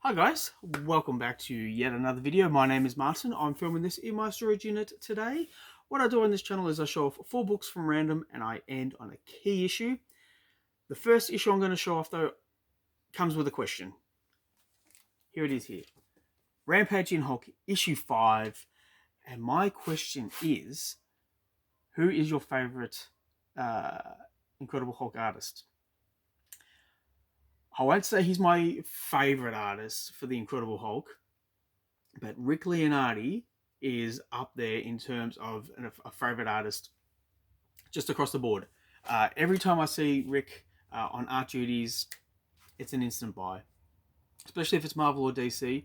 Hi guys, welcome back to yet another video. My name is Martin. I'm filming this in my storage unit today. What I do on this channel is I show off 4 books from random and I end on a key issue. The first issue I'm going to show off though comes with a question. Here it is here. Rampaging Hulk issue 5, and my question is, who is your favorite Incredible Hulk artist? I won't say he's my favorite artist for the Incredible Hulk, but Rick Leonardi is up there in terms of a favorite artist just across the board. Every time I see Rick on art duties, it's an instant buy, especially if it's Marvel or DC.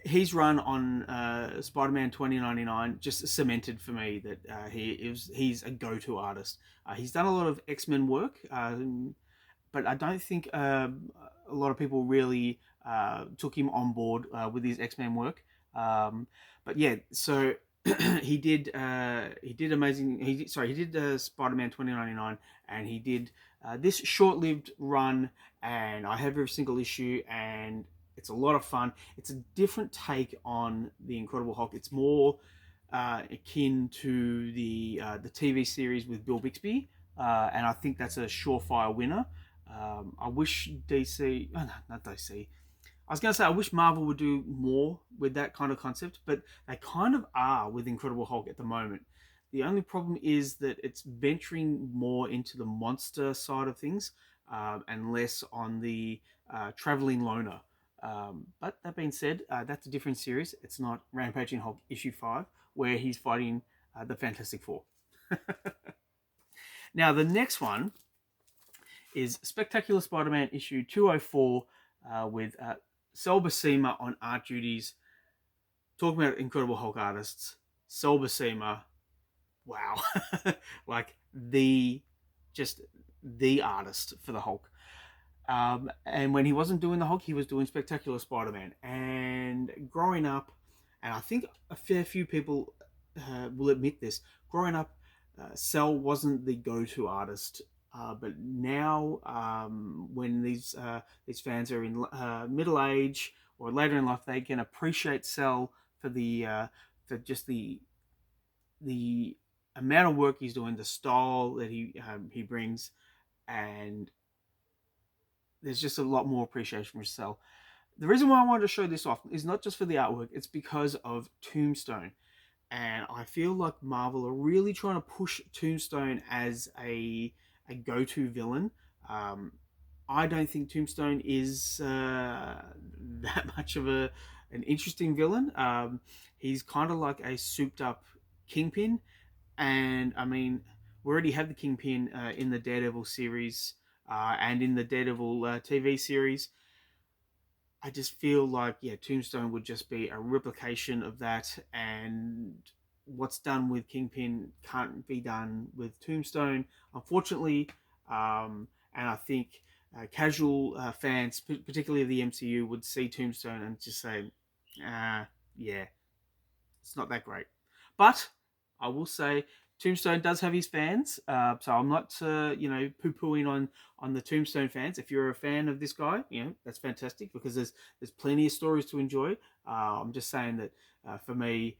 He's run on Spider-Man 2099 just cemented for me that he's a go-to artist. He's done a lot of X-Men work, but I don't think a lot of people really took him on board with his X-Men work. But yeah, so he did amazing. He did Spider-Man 2099, and he did this short-lived run, and I have every single issue, and it's a lot of fun. It's a different take on the Incredible Hulk. It's more akin to the TV series with Bill Bixby, and I think that's a surefire winner. I wish DC, oh no, not DC. I was going to say I wish Marvel would do more with that kind of concept, but they kind of are with Incredible Hulk at the moment. The only problem is that it's venturing more into the monster side of things and less on the traveling loner. But that being said, that's a different series. It's not Rampaging Hulk issue 5, where he's fighting the Fantastic Four. Now, the next one is Spectacular Spider-Man issue 204 with Sal Buscema on art duties. Talking about Incredible Hulk artists, Sal Buscema, wow, like just the artist for the Hulk. And when he wasn't doing the Hulk, he was doing Spectacular Spider-Man. And growing up, and I think a fair few people will admit this, growing up, Sal wasn't the go-to artist. But now, when these fans are in middle age or later in life, they can appreciate Sal for for just the amount of work he's doing, the style that he brings, and there's just a lot more appreciation for Sal. The reason why I wanted to show this off is not just for the artwork; it's because of Tombstone. And I feel like Marvel are really trying to push Tombstone as a go-to villain. I don't think Tombstone is that much of an interesting villain. He's kind of like a souped-up Kingpin, and I mean, we already have the Kingpin in the Daredevil series and in the Daredevil TV series. I just feel like, yeah, Tombstone would just be a replication of that, and what's done with Kingpin can't be done with Tombstone, unfortunately. And I think casual fans, particularly of the MCU, would see Tombstone and just say, yeah, it's not that great. But I will say Tombstone does have his fans, so I'm not, poo-pooing on the Tombstone fans. If you're a fan of this guy, that's fantastic because there's plenty of stories to enjoy. I'm just saying that for me,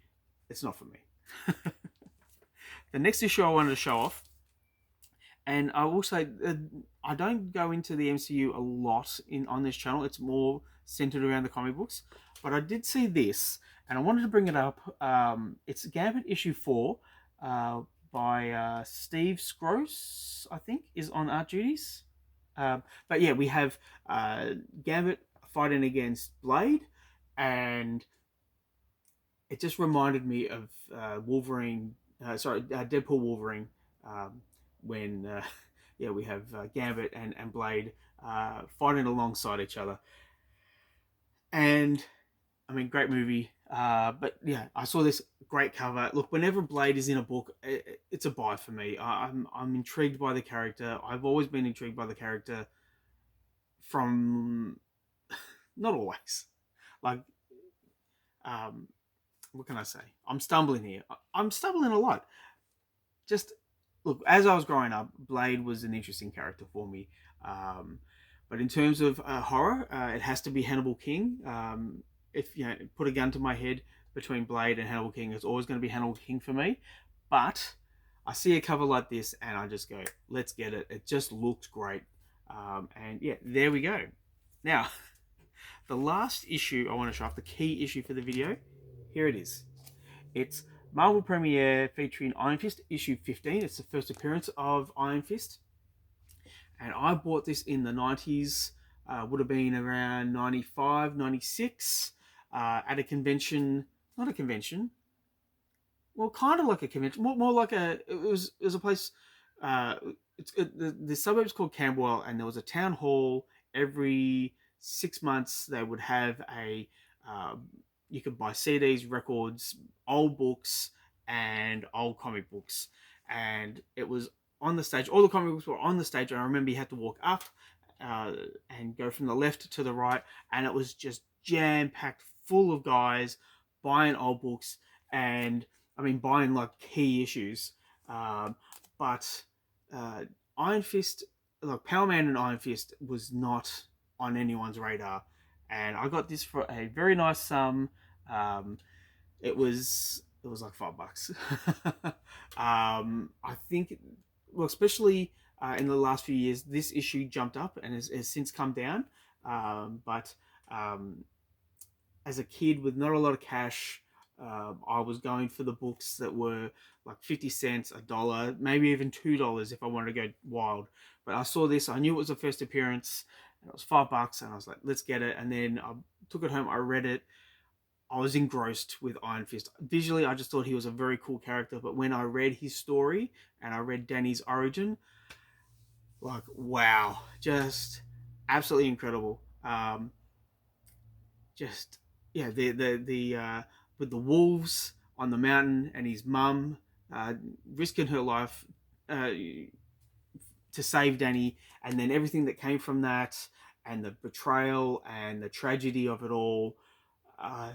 it's not for me. The next issue I wanted to show off, and I will say I don't go into the MCU a lot on this channel. It's more centered around the comic books, but I did see this, and I wanted to bring it up. It's Gambit issue 4. By Steve Scrose, I think, is on art duties. But yeah, we have Gambit fighting against Blade, and it just reminded me of Wolverine. Deadpool Wolverine. When we have Gambit and Blade fighting alongside each other, and I mean, great movie. But yeah, I saw this great cover. Look, whenever Blade is in a book, it's a buy for me. I'm intrigued by the character. I've always been intrigued by the character from not always. Like, what can I say? I'm stumbling here. I'm stumbling a lot. Just look, as I was growing up, Blade was an interesting character for me. But in terms of horror, it has to be Hannibal King. If you know, put a gun to my head between Blade and Hannibal King, it's always going to be Hannibal King for me. But I see a cover like this and I just go, let's get it. It just looks great. And yeah, there we go. Now, the last issue I want to show off, the key issue for the video, here it is. It's Marvel Premiere featuring Iron Fist issue 15. It's the first appearance of Iron Fist. And I bought this in the 90s, would have been around 95, 96, at a convention, not a convention, well, kind of like a convention, more like it was a place, uh, the suburb's called Camberwell, and there was a town hall every 6 months. They would have uh, you could buy CDs, records, old books, and old comic books. And it was on the stage. All the comic books were on the stage, and I remember you had to walk up uh, and go from the left to the right, and it was just jam packed full of guys buying old books, and I mean buying like key issues. Um, but uh, Iron Fist, like Power Man and Iron Fist, was not on anyone's radar, and I got this for a very nice sum. Um, it was like $5. I think, well, especially in the last few years, this issue jumped up and has since come down. But um, as a kid with not a lot of cash, I was going for the books that were like 50 cents, $1, maybe even $2 if I wanted to go wild. But I saw this, I knew it was a first appearance, and it was $5, and I was like, let's get it. And then I took it home, I read it. I was engrossed with Iron Fist. Visually, I just thought he was a very cool character, but when I read his story and I read Danny's origin, like, wow, just absolutely incredible. Just yeah, the with the wolves on the mountain and his mum risking her life uh, to save Danny, and then everything that came from that, and the betrayal and the tragedy of it all. Uh,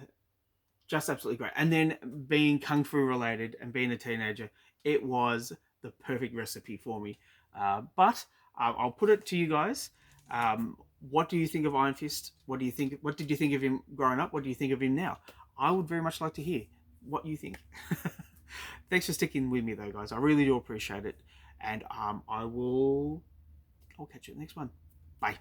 just absolutely great. And then being kung fu related and being a teenager, it was the perfect recipe for me. But I'll put it to you guys. What do you think of Iron Fist? What do you think? What did you think of him growing up? What do you think of him now? I would very much like to hear what you think. Thanks for sticking with me, though, guys. I really do appreciate it. And I'll catch you in the next one. Bye.